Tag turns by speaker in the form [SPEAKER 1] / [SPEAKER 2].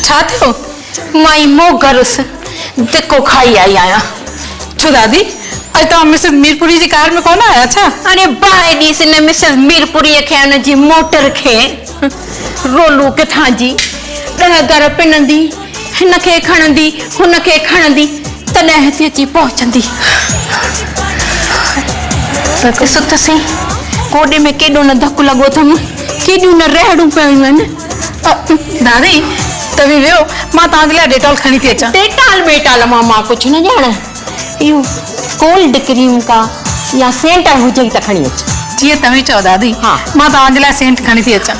[SPEAKER 1] छा थियो?
[SPEAKER 2] माई मोगरुस दिको खाई आई आया।
[SPEAKER 1] छो दादी अज तो मिसेस मीरपुरी जी कार में कौन आया छा?
[SPEAKER 2] अरे बाए ॾींस ने मिसेस मीरपुरी खे उन जी मोटर खे रोलू किथां जी ॾह घर पिनंदी, हिन खे खणंदी हुन खे खणंदी तॾहिं हिते अची पहुचंदी। ॾिसो त सही गोॾे में केॾो न धकु लॻो अथमि, केॾियूं न रहड़ूं पियूं आहिनि।
[SPEAKER 1] दादी तभी वियो मां तव्हांजे लाइ डेटॉल खणी थी अचां।
[SPEAKER 2] डेटॉल बेटॉल मां कुझु न ॼाणा। इहो कोल्ड क्रीम का या सेंट हुजे त खणी अच।
[SPEAKER 1] जीअं तव्हीं चओ दादी।
[SPEAKER 2] हाँ।
[SPEAKER 1] मां तव्हांजे लाइ सेंट खणी थी अचां।